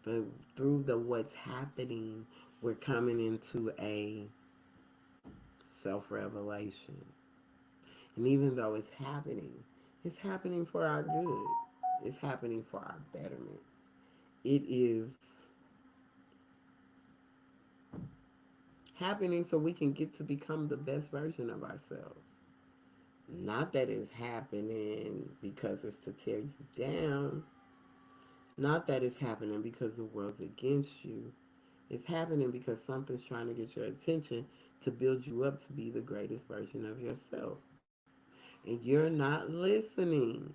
But through the what's happening, we're coming into a self revelation. And even though it's happening for our good. It's happening for our betterment. It is happening so we can get to become the best version of ourselves. Not that it's happening because it's to tear you down. Not that it's happening because the world's against you. It's happening because something's trying to get your attention to build you up to be the greatest version of yourself. And you're not listening.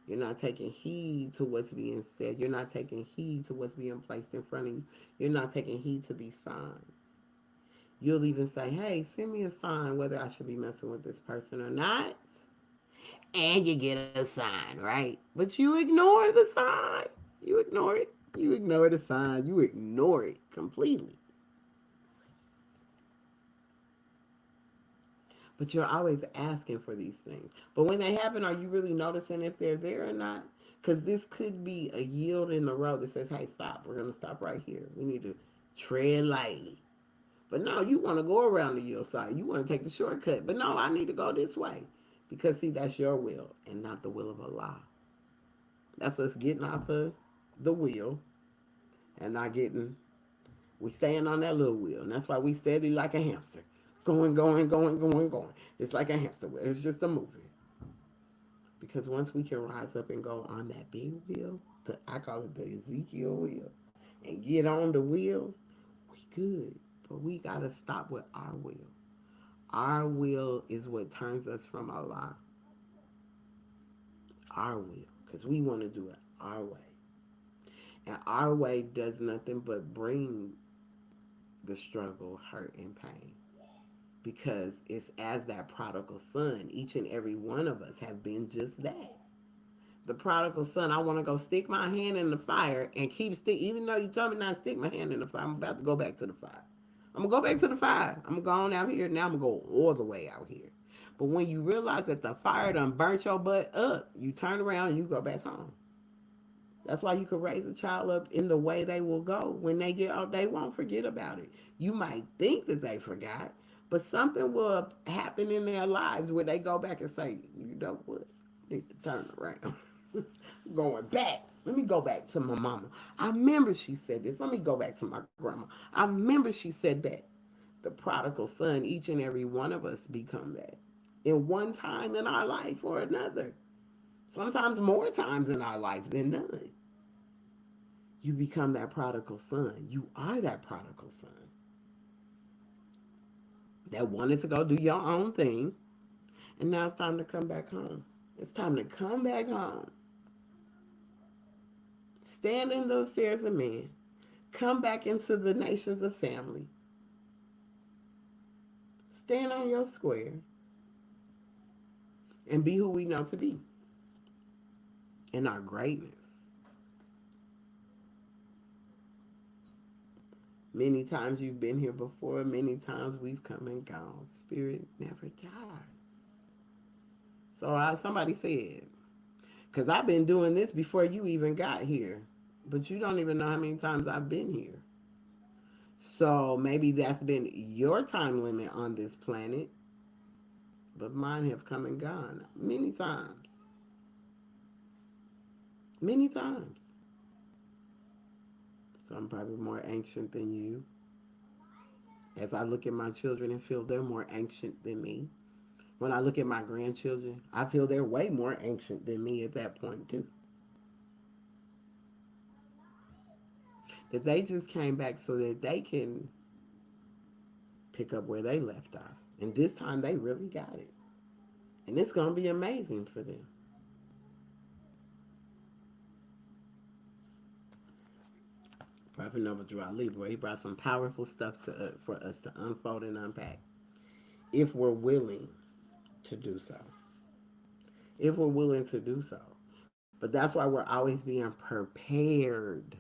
You're not taking heed to what's being said. You're not taking heed to what's being placed in front of you. You're not taking heed to these signs. You'll even say, hey, send me a sign whether I should be messing with this person or not. And you get a sign, right? But you ignore the sign. You ignore it. You ignore the sign. You ignore it completely. But you're always asking for these things. But when they happen, are you really noticing if they're there or not? Because this could be a yield in the road that says, hey, stop. We're going to stop right here. We need to tread lightly. But no, you want to go around the yield side. You want to take the shortcut. But no, I need to go this way. Because, see, that's your will and not the will of Allah. That's us getting off of the wheel and not getting, we staying on that little wheel. And that's why we steady like a hamster. Going, going, going, going, going. It's like a hamster wheel. It's just a movie. Because once we can rise up and go on that big wheel, I call it the Ezekiel wheel, and get on the wheel, we good. But we got to stop with our will. Our will is what turns us from Allah. Our will. Because we want to do it our way. And our way does nothing but bring the struggle, hurt, and pain. Because it's as that prodigal son, each and every one of us have been just that. The prodigal son, I want to go stick my hand in the fire and keep stick. Even though you told me not to stick my hand in the fire, I'm about to go back to the fire. I'm gonna go back to the fire. I'm gonna go on out here. Now I'm gonna go all the way out here. But when you realize that the fire done burnt your butt up, you turn around and you go back home. That's why you can raise a child up in the way they will go. When they get out, they won't forget about it. You might think that they forgot, but something will happen in their lives where they go back and say, you know what? I need to turn around. Going back. Let me go back to my mama. I remember she said this. Let me go back to my grandma. I remember she said that. The prodigal son, each and every one of us become that in one time in our life or another. Sometimes more times in our life than none. You become that prodigal son. You are that prodigal son that wanted to go do your own thing, and now it's time to come back home. It's time to come back home. Stand in the affairs of men. Come back into the nations of family. Stand on your square and be who we know to be in our greatness. Many times you've been here before, many times we've come and gone. Spirit never dies. So somebody said, because I've been doing this before you even got here, but you don't even know how many times I've been here. So maybe that's been your time limit on this planet, but mine have come and gone many times. Many times. So I'm probably more ancient than you. As I look at my children and feel they're more ancient than me. When I look at my grandchildren, I feel they're way more ancient than me at that point, too. That they just came back so that they can pick up where they left off. And this time they really got it. And it's going to be amazing for them. Prophet Noble Drew Ali, boy, he brought some powerful stuff for us to unfold and unpack. If we're willing to do so. If we're willing to do so. But that's why we're always being prepared.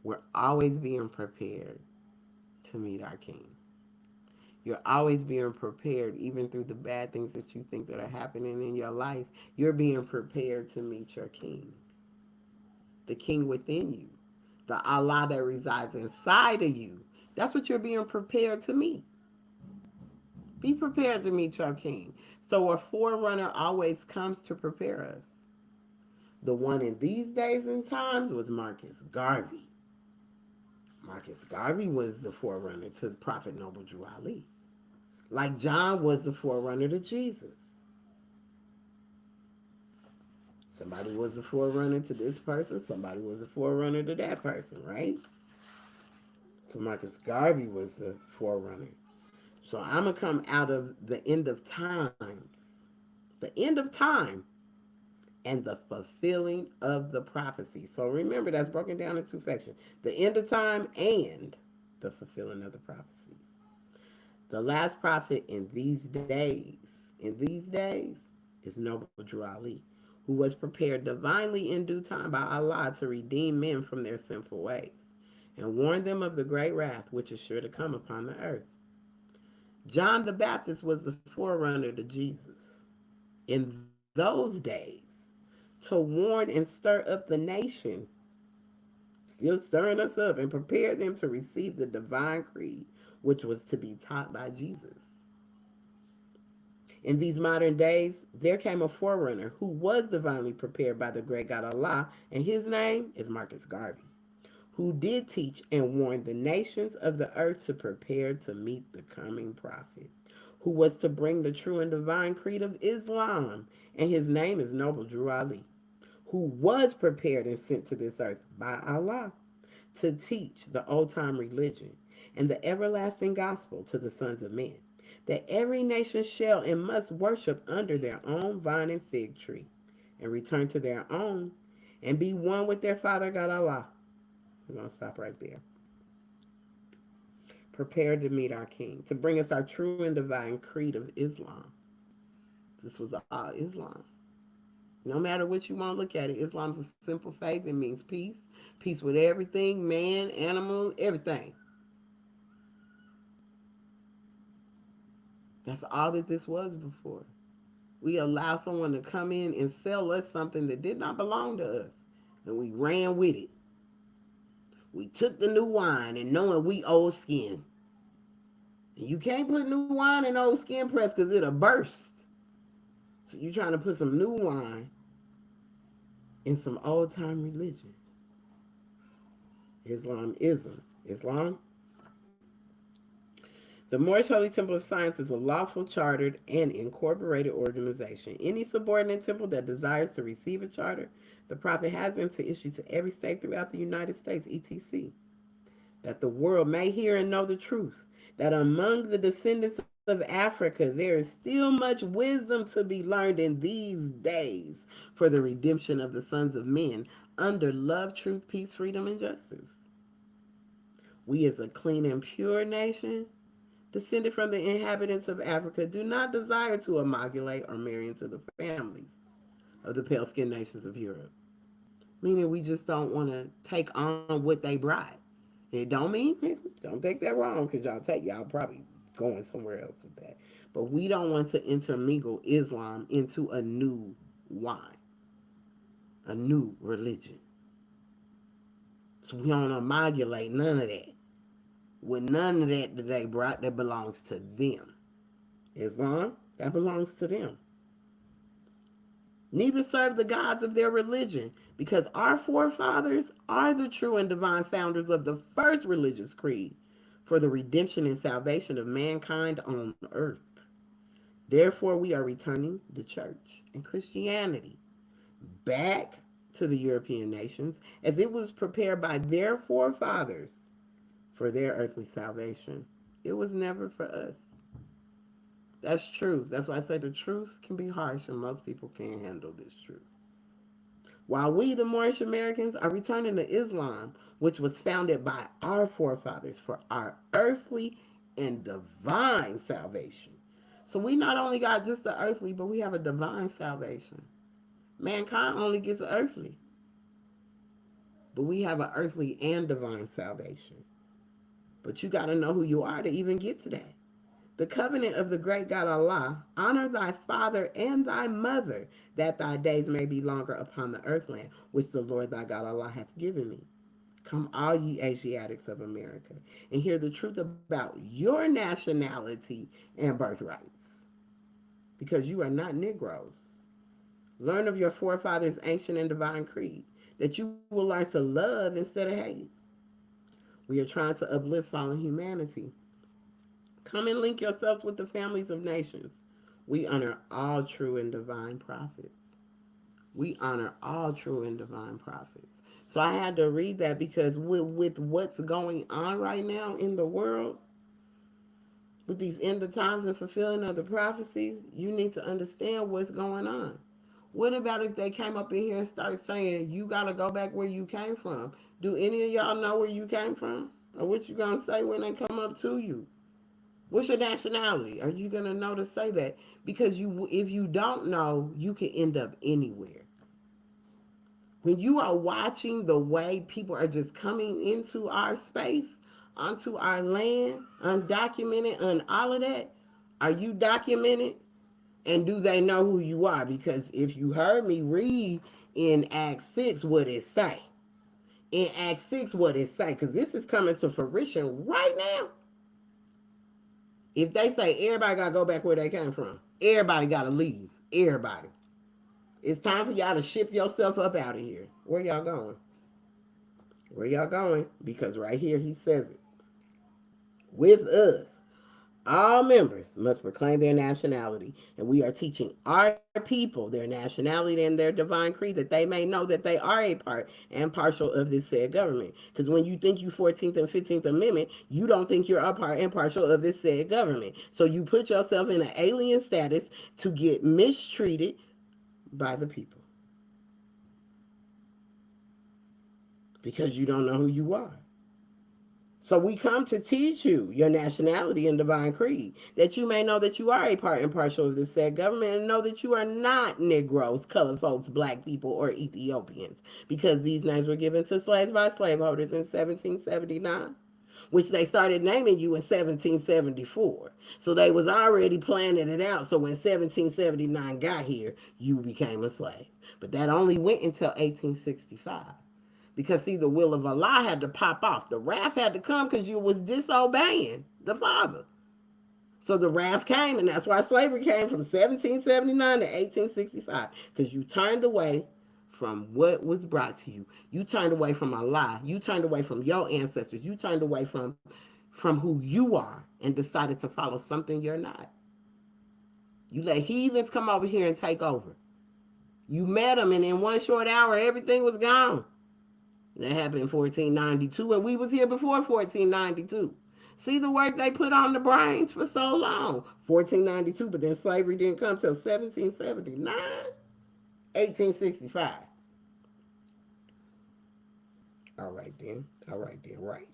We're always being prepared to meet our King. You're always being prepared, even through the bad things that you think that are happening in your life. You're being prepared to meet your King, the King within you, the Allah that resides inside of you. That's what you're being prepared to meet. Be prepared to meet your king. So a forerunner always comes to prepare us. The one in these days and times was Marcus Garvey. Marcus Garvey was the forerunner to Prophet Noble Drew Ali. Like John was the forerunner to Jesus. Somebody was a forerunner to this person, somebody was a forerunner to that person, right? So Marcus Garvey was the forerunner. So I'm going to come out of the end of times, the end of time, and the fulfilling of the prophecy. So remember, that's broken down into sections: the end of time and the fulfilling of the prophecies. The last prophet in these days, is Noble Drew Ali, who was prepared divinely in due time by Allah to redeem men from their sinful ways and warn them of the great wrath which is sure to come upon the earth. John the Baptist was the forerunner to Jesus in those days to warn and stir up the nation, still stirring us up, and prepare them to receive the divine creed which was to be taught by Jesus. In these modern days, there came a forerunner who was divinely prepared by the great God Allah, and his name is Marcus Garvey, who did teach and warn the nations of the earth to prepare to meet the coming prophet, who was to bring the true and divine creed of Islam, and his name is Noble Drew Ali, who was prepared and sent to this earth by Allah to teach the old time religion and the everlasting gospel to the sons of men, that every nation shall and must worship under their own vine and fig tree, and return to their own, and be one with their Father God Allah. We're going to stop right there. Prepared to meet our King, to bring us our true and divine creed of Islam. This was all Islam. No matter what you want to look at it, Islam's a simple faith. It means peace. Peace with everything, man, animal, everything. That's all that this was before. We allowed someone to come in and sell us something that did not belong to us. And we ran with it. We took the new wine and knowing we old skin. And you can't put new wine in old skin press because it'll burst. So you're trying to put some new wine in some old time religion. Islam. The Moorish Holy Temple of Science is a lawful, chartered, and incorporated organization. Any subordinate temple that desires to receive a charter, the Prophet has them to issue to every state throughout the United States, etc., that the world may hear and know the truth, that among the descendants of Africa there is still much wisdom to be learned in these days for the redemption of the sons of men under love, truth, peace, freedom, and justice. We as a clean and pure nation, descended from the inhabitants of Africa, do not desire to amalgamate or marry into the families of the pale skinned nations of Europe. Meaning we just don't want to take on what they brought. It don't mean, don't take that wrong, because y'all probably going somewhere else with that. But we don't want to intermingle Islam into a new wine, a new religion. So we don't amalgamate none of that. With none of that they brought, that belongs to them. Islam, that belongs to them. Neither serve the gods of their religion, because our forefathers are the true and divine founders of the first religious creed for the redemption and salvation of mankind on earth. Therefore, we are returning the church and Christianity back to the European nations as it was prepared by their forefathers for their earthly salvation. It was never for us. That's truth. That's why I say the truth can be harsh and most people can't handle this truth. While we, the Moorish Americans, are returning to Islam, which was founded by our forefathers for our earthly and divine salvation. So we not only got just the earthly, but we have a divine salvation. Mankind only gets earthly, but we have an earthly and divine salvation. But you got to know who you are to even get to that. The covenant of the great God Allah, honor thy father and thy mother, that thy days may be longer upon the earthland, which the Lord thy God Allah hath given me. Come, all ye Asiatics of America, and hear the truth about your nationality and birthrights, because you are not Negroes. Learn of your forefathers' ancient and divine creed, that you will learn to love instead of hate. We are trying to uplift fallen humanity. Come and link yourselves with the families of nations. We honor all true and divine prophets. We honor all true and divine prophets. So I had to read that because with what's going on right now in the world, with these end of times and fulfilling of the prophecies, you need to understand what's going on. What about if they came up in here and started saying, you got to go back where you came from? Do any of y'all know where you came from? Or what you going to say when they come up to you? What's your nationality? Are you going to know to say that? Because if you don't know, you can end up anywhere. When you are watching the way people are just coming into our space, onto our land, undocumented, and all of that, are you documented? And do they know who you are? Because if you heard me read in Acts 6 what it say, in Acts 6 what it say, because this is coming to fruition right now. If they say everybody got to go back where they came from, everybody got to leave. Everybody. It's time for y'all to ship yourself up out of here. Where y'all going? Where y'all going? Because right here he says it. With us, all members must proclaim their nationality, and we are teaching our people their nationality and their divine creed, that they may know that they are a part and partial of this said government. Because when you think you 14th and 15th Amendment, you don't think you're a part and partial of this said government. So you put yourself in an alien status to get mistreated by the people because you don't know who you are. So we come to teach you your nationality and divine creed, that you may know that you are a part and partial of this said government, and know that you are not Negroes, colored folks, black people, or Ethiopians, because these names were given to slaves by slaveholders in 1779, which they started naming you in 1774. So they was already planning it out. So when 1779 got here, you became a slave. But that only went until 1865. Because see, the will of Allah had to pop off. The wrath had to come because you was disobeying the Father. So the wrath came, and that's why slavery came from 1779 to 1865. Because you turned away from what was brought to you. You turned away from Allah. You turned away from your ancestors. You turned away from who you are and decided to follow something you're not. You let heathens come over here and take over. You met them, and in one short hour, everything was gone. That happened in 1492, and we was here before 1492. See the work they put on the brains for so long. 1492, but then slavery didn't come till 1779, 1865. All right then. All right then. Right.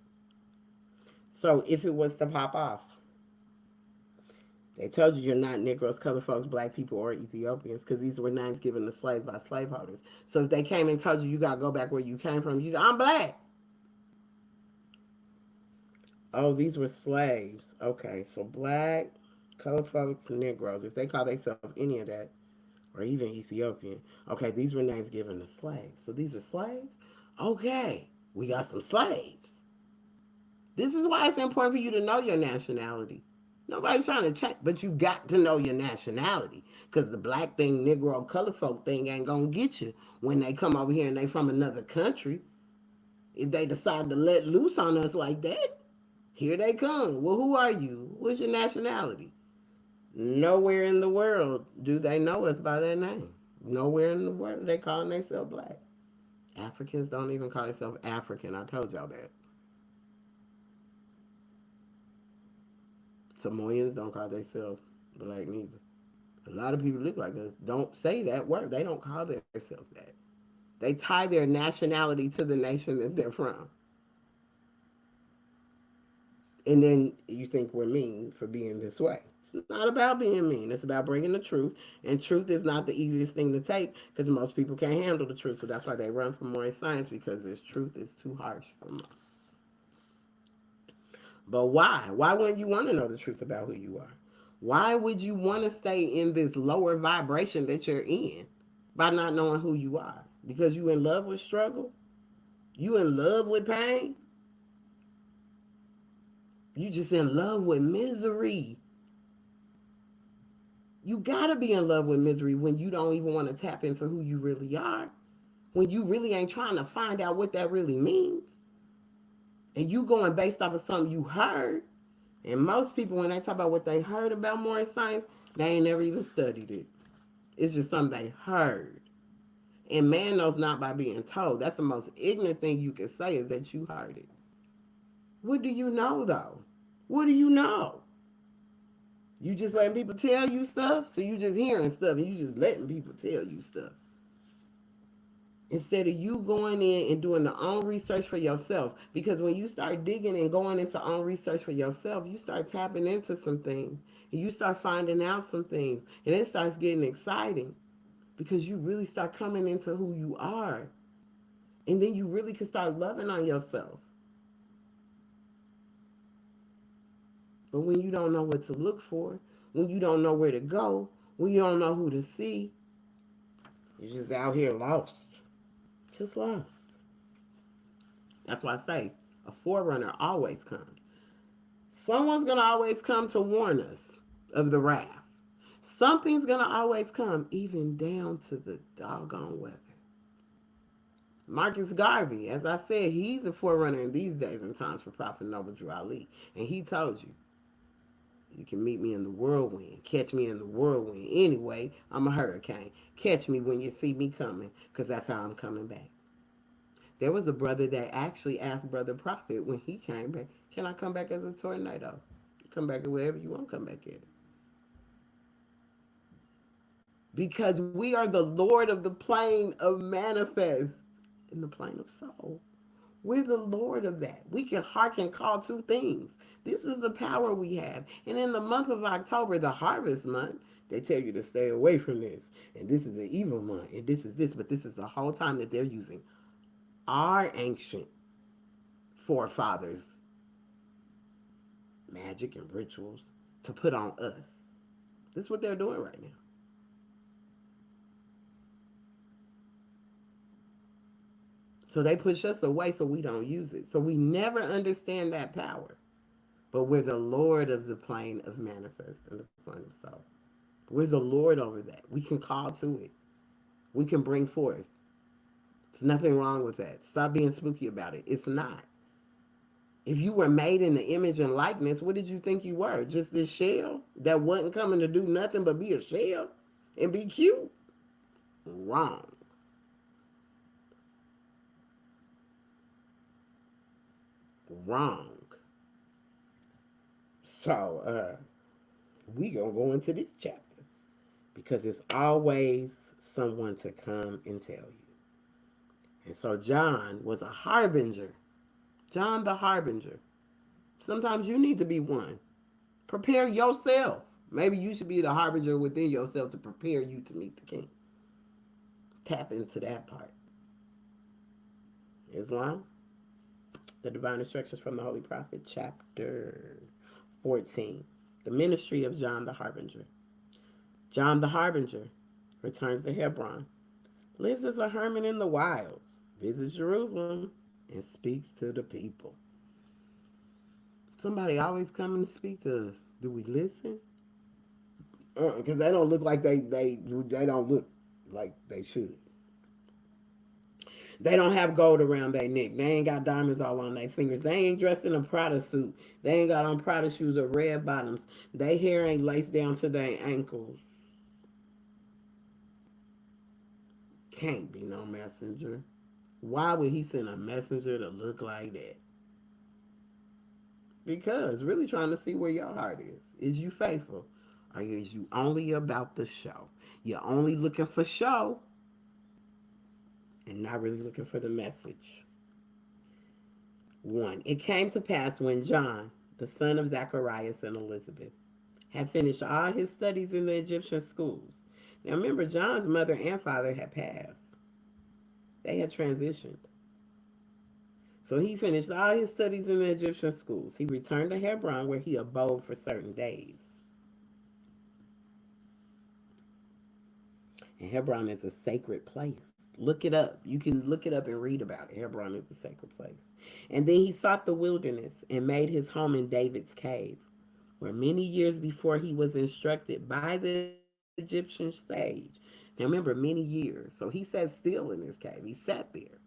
So if it was to pop off, they told you you're not Negroes, colored folks, black people, or Ethiopians, because these were names given to slaves by slaveholders. So if they came and told you you got to go back where you came from, you said, I'm black. Oh, these were slaves. Okay, so black, colored folks, Negroes. If they call themselves any of that, or even Ethiopian, okay, these were names given to slaves. So these are slaves? Okay, we got some slaves. This is why it's important for you to know your nationality. Nobody's trying to check, but you got to know your nationality. Because the black thing, Negro, colored folk thing ain't going to get you when they come over here and they from another country. If they decide to let loose on us like that, here they come. Well, who are you? What's your nationality? Nowhere in the world do they know us by that name. Nowhere in the world are they calling themselves black. Africans don't even call themselves African. I told y'all that. Samoans don't call themselves black neither. A lot of people look like us don't say that word. They don't call themselves that. They tie their nationality to the nation that they're from. And then you think we're mean for being this way. It's not about being mean. It's about bringing the truth. And truth is not the easiest thing to take because most people can't handle the truth. So that's why they run from more science, because this truth is too harsh for most. But why? Why wouldn't you want to know the truth about who you are? Why would you want to stay in this lower vibration that you're in by not knowing who you are? Because you in love with struggle? You in love with pain? You just in love with misery. You gotta be in love with misery when you don't even want to tap into who you really are. When you really ain't trying to find out what that really means. And you going based off of something you heard. And most people, when they talk about what they heard about moral science, they ain't never even studied it. It's just something they heard. And man knows not by being told. That's the most ignorant thing you can say is that you heard it. What do you know though? What do you know? You just letting people tell you stuff, so you just hearing stuff and you just letting people tell you stuff. Instead of you going in and doing the own research for yourself. Because when you start digging and going into own research for yourself, you start tapping into some things. And you start finding out some things. And it starts getting exciting. Because you really start coming into who you are. And then you really can start loving on yourself. But when you don't know what to look for, when you don't know where to go, when you don't know who to see, you're just out here lost. Just lost. That's why I say a forerunner always comes. Someone's going to always come to warn us of the wrath. Something's going to always come, even down to the doggone weather. Marcus Garvey, as I said, he's a forerunner in these days and times for Prophet Noble Drew Ali. And he told you, you can meet me in the whirlwind. Catch me in the whirlwind. Anyway, I'm a hurricane. Catch me when you see me coming, because that's how I'm coming back. There was a brother that actually asked Brother Prophet when he came back, can I come back as a tornado? Come back wherever you want to come back at. Because we are the Lord of the plane of manifest in the plane of soul. We're the Lord of that. We can hearken call two things. This is the power we have. And in the month of October, the harvest month, they tell you to stay away from this. And this is the evil month. And this is this. But this is the whole time that they're using our ancient forefathers' magic and rituals to put on us. This is what they're doing right now. So they push us away so we don't use it. So we never understand that power. But we're the Lord of the plane of manifest and the plane of soul. We're the Lord over that. We can call to it. We can bring forth. There's nothing wrong with that. Stop being spooky about it. It's not. If you were made in the image and likeness, what did you think you were? Just this shell that wasn't coming to do nothing but be a shell and be cute? Wrong. Wrong. So, we gonna go into this chapter because it's always someone to come and tell you. And so John was a harbinger. John the harbinger. Sometimes you need to be one. Prepare yourself. Maybe you should be the harbinger within yourself to prepare you to meet the king. Tap into that part. Islam, the divine instructions from the Holy Prophet, chapter 14. The ministry of John the harbinger. John the harbinger returns to Hebron, lives as a hermit in the wilds, visits Jerusalem, and speaks to the people. Somebody always coming to speak to us. Do we listen? Because they don't look like they don't look like they should. They don't have gold around their neck. They ain't got diamonds all on their fingers. They ain't dressed in a Prada suit. They ain't got on Prada shoes or red bottoms. Their hair ain't laced down to their ankles. Can't be no messenger. Why would he send a messenger to look like that? Because really trying to see where your heart is. Is you faithful? Or is you only about the show? You're only looking for show and not really looking for the message. 1. It came to pass when John, the son of Zacharias and Elizabeth, had finished all his studies in the Egyptian schools. Now remember, John's mother and father had passed. They had transitioned. So he finished all his studies in the Egyptian schools. He returned to Hebron where he abode for certain days. And Hebron is a sacred place. Look it up. You can look it up and read about it. Hebron is a sacred place. And then he sought the wilderness and made his home in David's cave, where many years before he was instructed by the Egyptian sage. Now remember, many years. So he sat still in his cave. He sat there.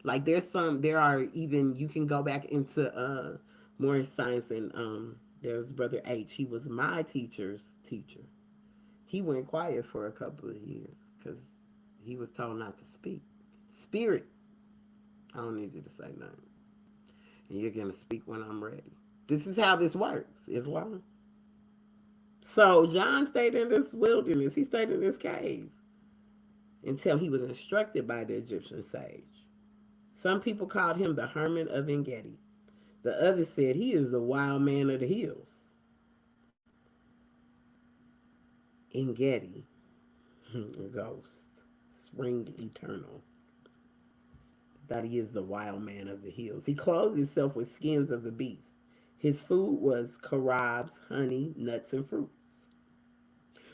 Like there are even, you can go back into more science, and there's Brother H. He was my teacher's teacher. He went quiet for a couple of years because he was told not to speak. Spirit, I don't need you to say nothing. And you're going to speak when I'm ready. This is how this works, Islam. So John stayed in this wilderness. He stayed in this cave until he was instructed by the Egyptian sage. Some people called him the hermit of Engedi. The others said he is the wild man of the hills. Engedi, ghost, spring eternal. That he is the wild man of the hills. He clothed himself with skins of the beast. His food was carobs, honey, nuts, and fruits.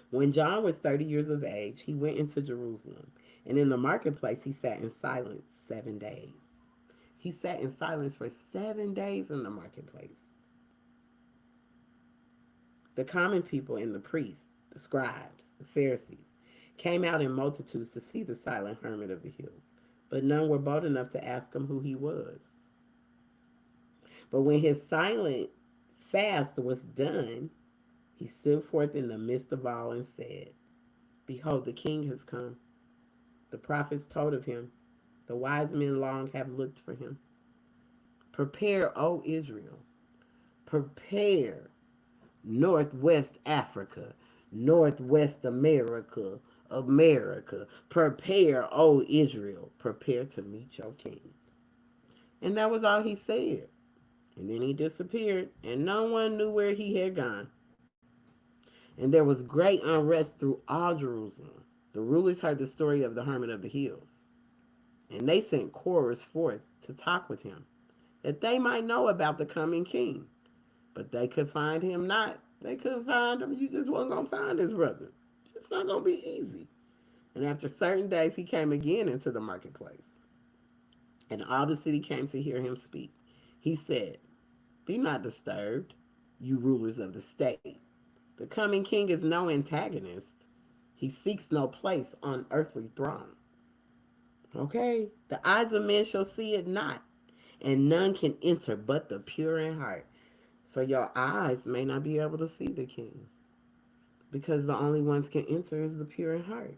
When John was 30 years of age, he went into Jerusalem, and in the marketplace he sat in silence 7 days. He sat in silence for 7 days in the marketplace. The common people and the priests, the scribes, the Pharisees, came out in multitudes to see the silent hermit of the hills, but none were bold enough to ask him who he was. But when his silent fast was done, he stood forth in the midst of all and said, Behold, the king has come. The prophets told of him. The wise men long have looked for him. Prepare, O Israel. Prepare, Northwest Africa, Northwest America, America. Prepare, O Israel. Prepare to meet your king. And that was all he said. And then he disappeared, and no one knew where he had gone. And there was great unrest through all Jerusalem. The rulers heard the story of the hermit of the hills, and they sent Chorus forth to talk with him, that they might know about the coming king. But they could find him not. They couldn't find him. You just wasn't going to find his brother. It's not going to be easy. And after certain days, he came again into the marketplace. And all the city came to hear him speak. He said, Be not disturbed, you rulers of the state. The coming king is no antagonist. He seeks no place on earthly throne. Okay? The eyes of men shall see it not, and none can enter but the pure in heart. So your eyes may not be able to see the king, because the only ones can enter is the pure in heart.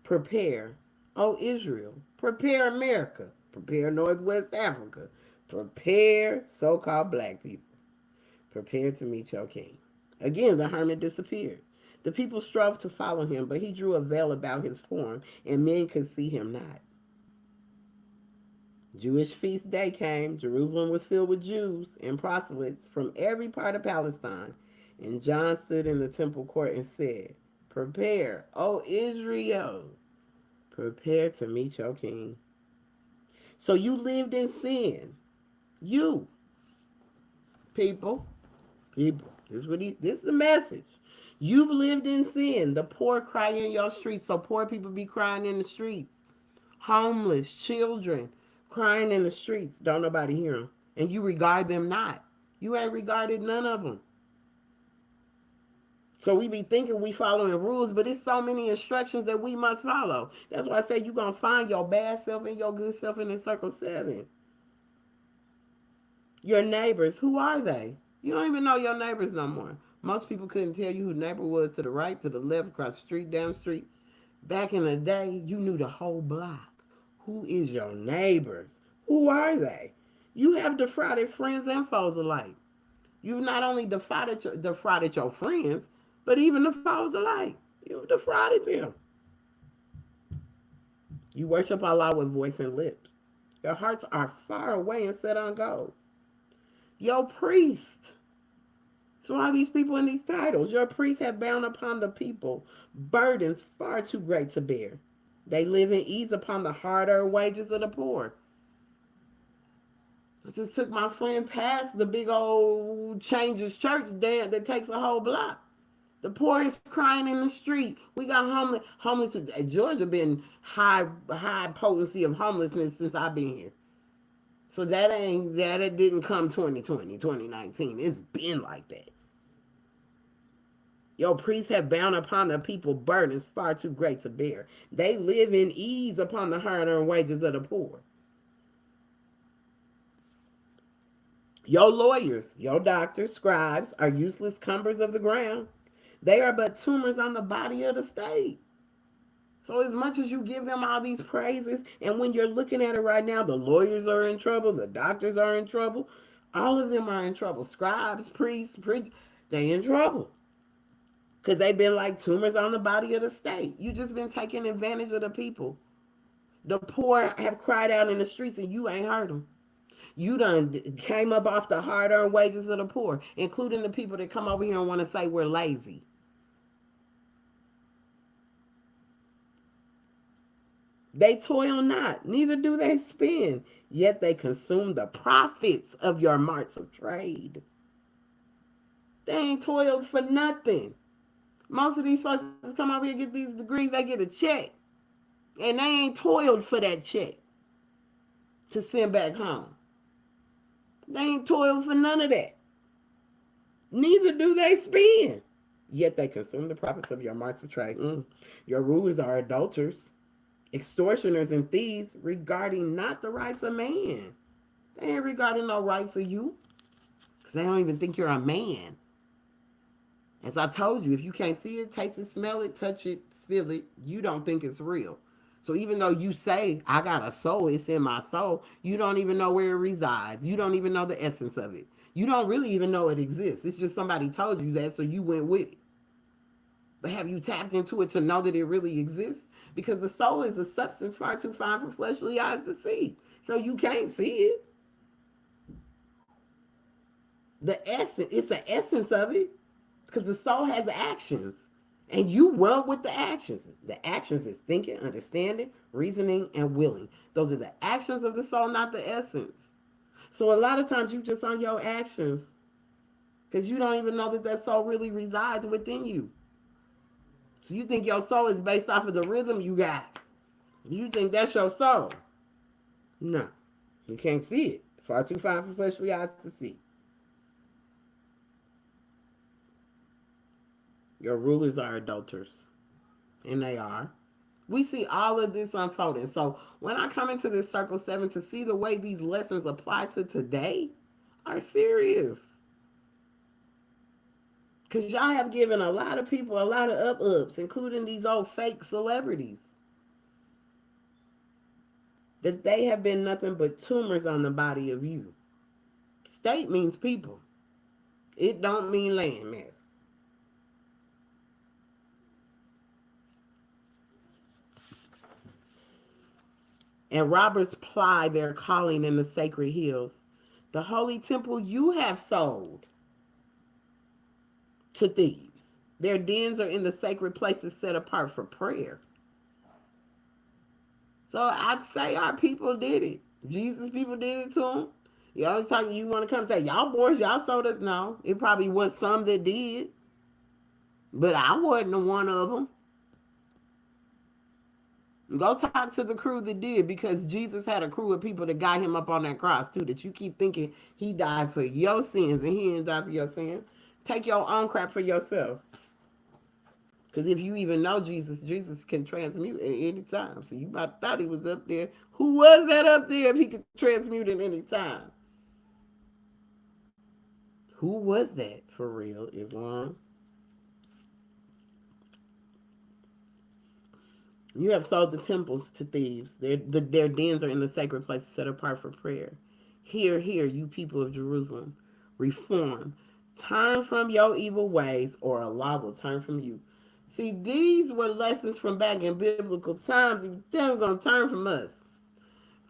Prepare, O Israel. Prepare America. Prepare Northwest Africa. Prepare so-called black people. Prepare to meet your king. Again, the hermit disappeared. The people strove to follow him, but he drew a veil about his form, and men could see him not. Jewish feast day came. Jerusalem was filled with Jews and proselytes from every part of Palestine. And John stood in the temple court and said, Prepare, O Israel, prepare to meet your king. So you lived in sin. You, people, people. This is the message. You've lived in sin. The poor cry in your streets, so poor people be crying in the streets. Homeless, children crying in the streets. Don't nobody hear them. And you regard them not. You ain't regarded none of them. So we be thinking we following rules, but it's so many instructions that we must follow. That's why I say you're going to find your bad self and your good self in the circle 7. Your neighbors, who are they? You don't even know your neighbors no more. Most people couldn't tell you who neighbor was to the right, to the left, across the street, down the street. Back in the day, you knew the whole block. Who is your neighbors? Who are they? You have defrauded friends and foes alike. You've not only defrauded your friends, but even the foes alike. You've defrauded them. You worship Allah with voice and lips. Your hearts are far away and set on gold. Your priest. So all these people in these titles, your priests have bound upon the people burdens far too great to bear. They live in ease upon the hard-earned wages of the poor. I just took my friend past the big old Changes Church there that takes a whole block. The poor is crying in the street. We got homeless. Georgia been high potency of homelessness since I've been here. So that it didn't come 2020, 2019. It's been like that. Your priests have bound upon the people burdens far too great to bear. They live in ease upon the hard-earned wages of the poor. Your lawyers, your doctors, scribes are useless cumbers of the ground. They are but tumors on the body of the state. So as much as you give them all these praises, and when you're looking at it right now, the lawyers are in trouble, the doctors are in trouble, all of them are in trouble. Scribes, priests, they in trouble. Because they've been like tumors on the body of the state. You just been taking advantage of the people. The poor have cried out in the streets and you ain't heard them. You done came up off the hard-earned wages of the poor, including the people that come over here and want to say we're lazy. They toil not, neither do they spin, yet they consume the profits of your marts of trade. They ain't toiled for nothing. Most of these folks come over here and get these degrees, they get a check. And they ain't toiled for that check to send back home. They ain't toiled for none of that. Neither do they spend. Yet they consume the profits of your marts of trade. Your rulers are adulterers, extortioners, and thieves, regarding not the rights of man. They ain't regarding no rights of you, because they don't even think you're a man. As I told you, if you can't see it, taste it, smell it, touch it, feel it, you don't think it's real. So even though you say, I got a soul, it's in my soul, you don't even know where it resides. You don't even know the essence of it. You don't really even know it exists. It's just somebody told you that, so you went with it. But have you tapped into it to know that it really exists? Because the soul is a substance far too fine for fleshly eyes to see. So you can't see it. The essence, it's the essence of it. Because the soul has actions. And you run with the actions. The actions is thinking, understanding, reasoning, and willing. Those are the actions of the soul, not the essence. So a lot of times you just on your actions. Because you don't even know that that soul really resides within you. So you think your soul is based off of the rhythm you got. You think that's your soul. No. You can't see it. Far too fine for fleshly eyes to see. Your rulers are adulterers. And they are. We see all of this unfolding. So when I come into this circle 7 to see the way these lessons apply to today are serious. Because y'all have given a lot of people a lot of up-ups, including these old fake celebrities. That they have been nothing but tumors on the body of you. State means people. It don't mean land mass. And robbers ply their calling in the sacred hills. The holy temple you have sold to thieves. Their dens are in the sacred places set apart for prayer. So I'd say our people did it. Jesus' people did it to them. You always talking, you want to come and say, y'all boys, y'all sold us. No, it probably was some that did. But I wasn't one of them. Go talk to the crew that did, because Jesus had a crew of people that got him up on that cross too, that you keep thinking he died for your sins and he didn't die for your sins. Take your own crap for yourself. Because if you even know Jesus, Jesus can transmute at any time. So you might have thought he was up there. Who was that up there if he could transmute at any time? Who was that for real, Islam? You have sold the temples to thieves. Their dens are in the sacred places set apart for prayer. Hear, hear, you people of Jerusalem. Reform. Turn from your evil ways, or Allah will turn from you. See, these were lessons from back in biblical times. They're going to turn from us.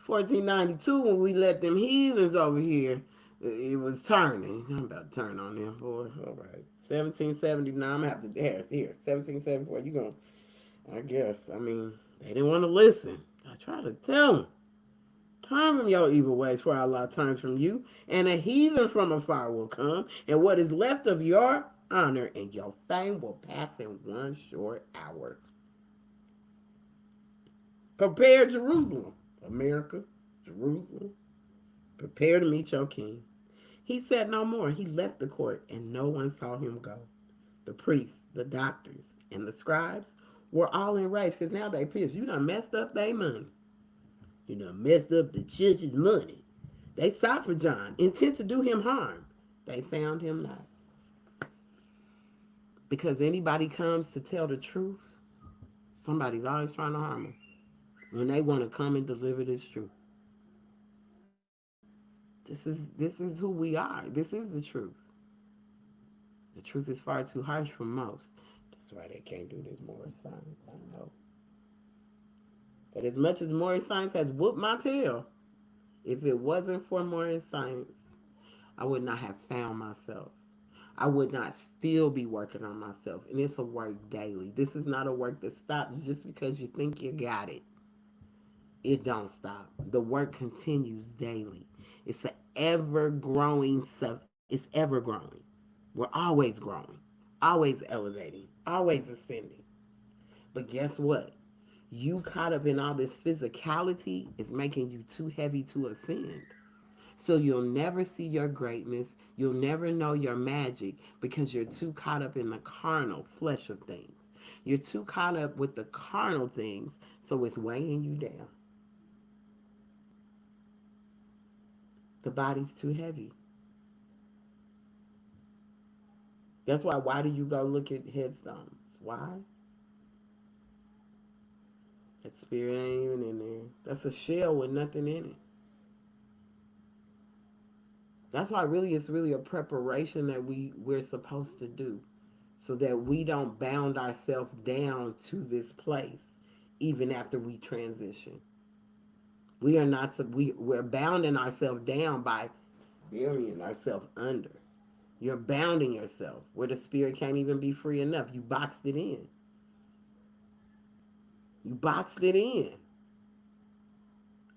1492, when we let them heathens over here, it was turning. I'm about to turn on them, boy. All right. 1779, I'm going to have to, here, 1774, you going to, I guess, I mean, they didn't want to listen. I tried to tell them. Turn from your evil ways, for Allah turns from you, and a heathen from afar will come, and what is left of your honor, and your fame will pass in one short hour. Prepare Jerusalem, America, Jerusalem. Prepare to meet your king. He said no more. He left the court, and no one saw him go. The priests, the doctors, and the scribes were all enraged because now they pissed. You done messed up their money. You done messed up the church's money. They sought for John, intent to do him harm. They found him not. Because anybody comes to tell the truth, somebody's always trying to harm them when they want to come and deliver this truth. This is who we are. This is the truth. The truth is far too harsh for most. That's why they can't do this more science. I know. But as much as Morris Science has whooped my tail, if it wasn't for Morris Science, I would not have found myself. I would not still be working on myself. And it's a work daily. This is not a work that stops just because you think you got it. It don't stop. The work continues daily. It's an ever growing self. It's ever growing. We're always growing, always elevating, always ascending. But guess what? You caught up in all this physicality is making you too heavy to ascend. So you'll never see your greatness. You'll never know your magic because you're too caught up in the carnal flesh of things. You're too caught up with the carnal things, so it's weighing you down. The body's too heavy. That's why do you go look at headstones? Why? That spirit ain't even in there. That's a shell with nothing in it. That's why really it's really a preparation that we're supposed to do so that we don't bound ourselves down to this place even after we transition. We are not we're bounding ourselves down by burying ourselves under. You're bounding yourself where the spirit can't even be free enough. You boxed it in. You boxed it in.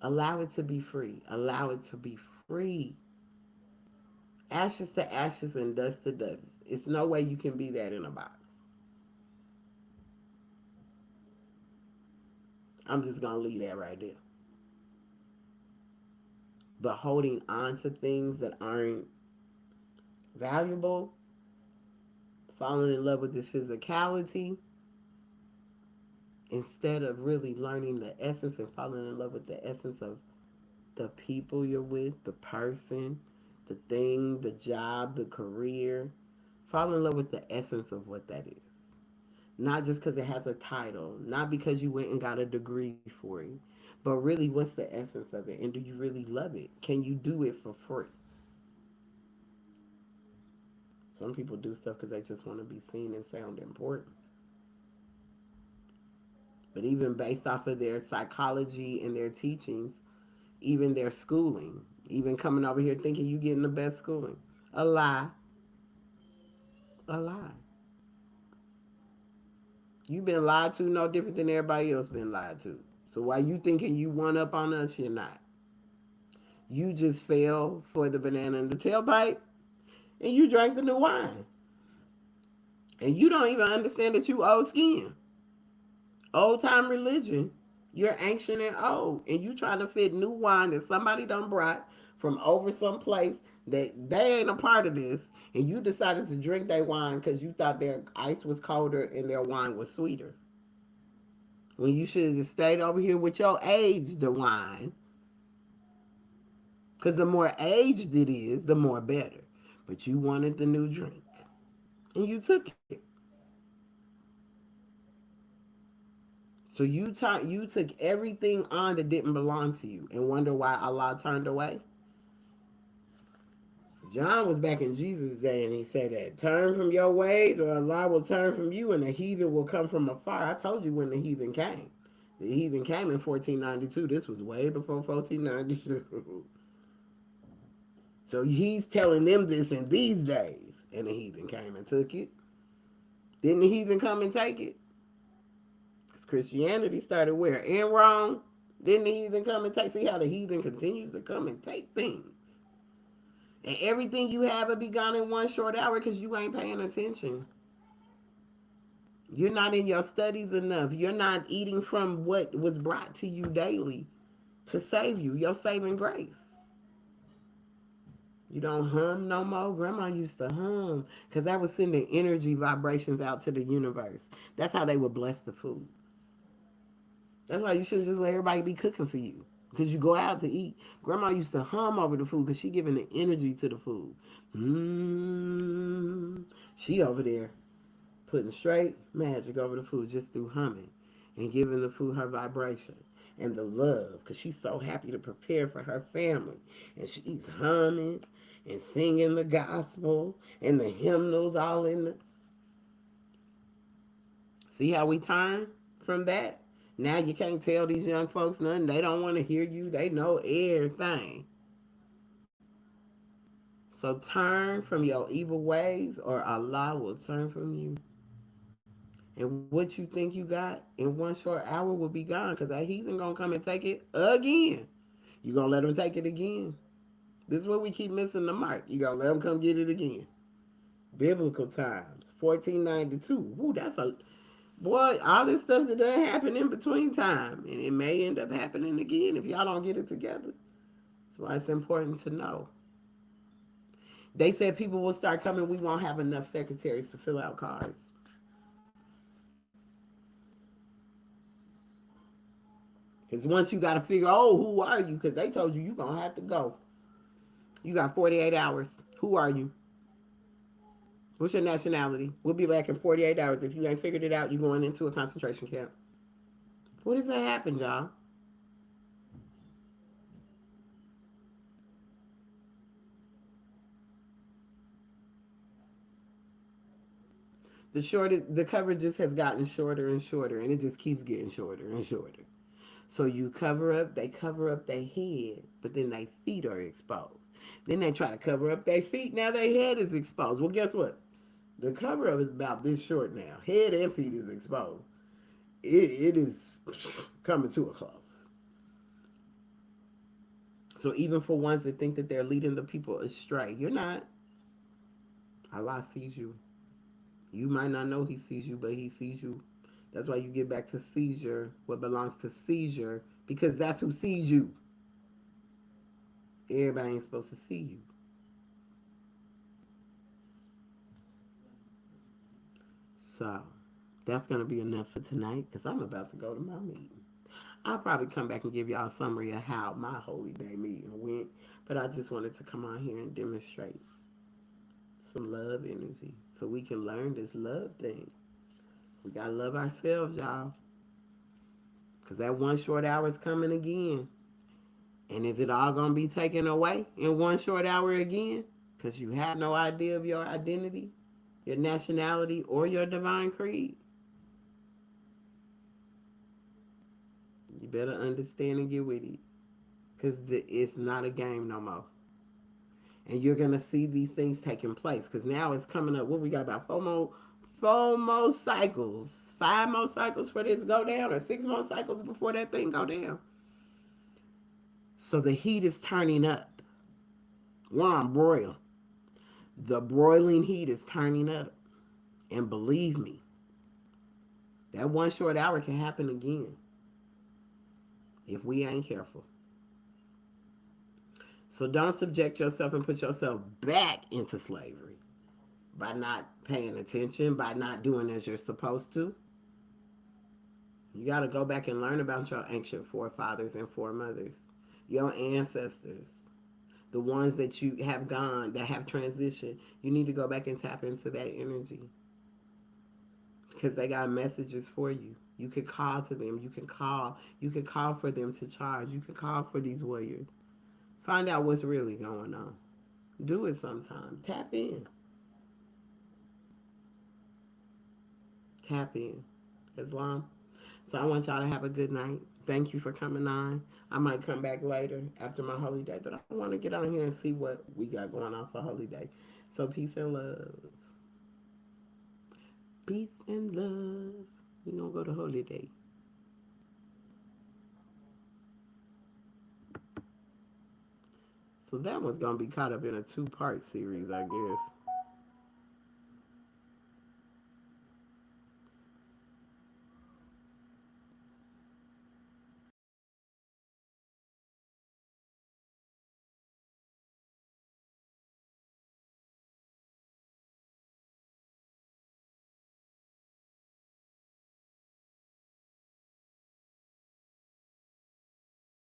Allow it to be free. Allow it to be free. Ashes to ashes and dust to dust. It's no way you can be that in a box. I'm just going to leave that right there. But holding on to things that aren't valuable, falling in love with the physicality, instead of really learning the essence and falling in love with the essence of the people you're with, the person, the thing, the job, the career. Fall in love with the essence of what that is. Not just because it has a title, not because you went and got a degree for it, but really what's the essence of it and do you really love it? Can you do it for free? Some people do stuff because they just want to be seen and sound important. But even based off of their psychology and their teachings, even their schooling, even coming over here thinking you getting the best schooling. A lie. A lie. You've been lied to no different than everybody else been lied to. So while you thinking you one up on us, you're not. You just fell for the banana in the tailpipe and you drank the new wine. And you don't even understand that you old skin. Old time religion. You're ancient and old. And you trying to fit new wine that somebody done brought from over someplace that they ain't a part of this. And you decided to drink their wine because you thought their ice was colder and their wine was sweeter. When you should have just stayed over here with your aged wine. Because the more aged it is, the more better. But you wanted the new drink. And you took it. So you took everything on that didn't belong to you and wonder why Allah turned away. John was back in Jesus' day and he said that turn from your ways or Allah will turn from you and the heathen will come from afar. I told you when the heathen came. The heathen came in 1492. This was way before 1492. So he's telling them this in these days. And the heathen came and took it. Didn't the heathen come and take it? Because Christianity started where? In Rome. Didn't the heathen come and take? See how the heathen continues to come and take things. And everything you have will be gone in one short hour because you ain't paying attention. You're not in your studies enough. You're not eating from what was brought to you daily to save you, your saving grace. You don't hum no more. Grandma used to hum because that was sending energy vibrations out to the universe. That's how they would bless the food. That's why you shouldn't just let everybody be cooking for you. Because you go out to eat. Grandma used to hum over the food because she giving the energy to the food. Mmm. She over there putting straight magic over the food just through humming and giving the food her vibration and the love because she's so happy to prepare for her family. And she's humming and singing the gospel and the hymnals all in the. See how we turn from that? Now you can't tell these young folks nothing. They don't want to hear you. They know everything. So turn from your evil ways or Allah will turn from you. And what you think you got in one short hour will be gone because that heathen gonna come and take it again. You gonna let him take it again. This is what we keep missing the mark. You gonna let him come get it again. Biblical times, 1492. Woo, that's a boy. All this stuff that done happen in between time, and it may end up happening again if y'all don't get it together. That's why it's important to know. They said people will start coming. We won't have enough secretaries to fill out cards. Because once you got to figure, oh, who are you? Because they told you you're going to have to go. You got 48 hours. Who are you? What's your nationality? We'll be back in 48 hours. If you ain't figured it out, you're going into a concentration camp. What if that happened, y'all? The cover just has gotten shorter and shorter, and it just keeps getting shorter and shorter. So you they cover up their head, but then their feet are exposed. Then they try to cover up their feet, now their head is exposed. Well, guess what? The cover up is about this short now. Head and feet is exposed. It is coming to a close. So even for ones that think that they're leading the people astray, you're not. Allah sees you. You might not know he sees you, but he sees you. That's why you get back to seizure, what belongs to seizure, because that's who sees you. Everybody ain't supposed to see you. So that's going to be enough for tonight because I'm about to go to my meeting. I'll probably come back and give y'all a summary of how my Holy Day meeting went, but I just wanted to come on here and demonstrate some love energy so we can learn this love thing. We got to love ourselves, y'all, because that one short hour is coming again. And is it all going to be taken away in one short hour again? Because you have no idea of your identity, your nationality, or your divine creed. You better understand and get with it. Because it's not a game no more. And you're going to see these things taking place. Because now it's coming up. What we got about four more cycles. 5 more cycles for this go down. Or 6 more cycles before that thing go down. So the heat is turning up. We're on broil. The broiling heat is turning up. And believe me, that one short hour can happen again if we ain't careful. So don't subject yourself and put yourself back into slavery by not paying attention, by not doing as you're supposed to. You got to go back and learn about your ancient forefathers and foremothers, your ancestors, the ones that you have gone, that have transitioned. You need to go back and tap into that energy because they got messages for you. You can call to them. You can call for them to charge. You can call for these warriors. Find out what's really going on. Do it sometime. Tap in. Tap in. Islam. So I want y'all to have a good night. Thank you for coming on. I might come back later after my holy day, but I want to get on here and see what we got going on for holy day. So peace and love. Peace and love. We're going to go to holy day. So that one's gonna be caught up in a two-part series, I guess.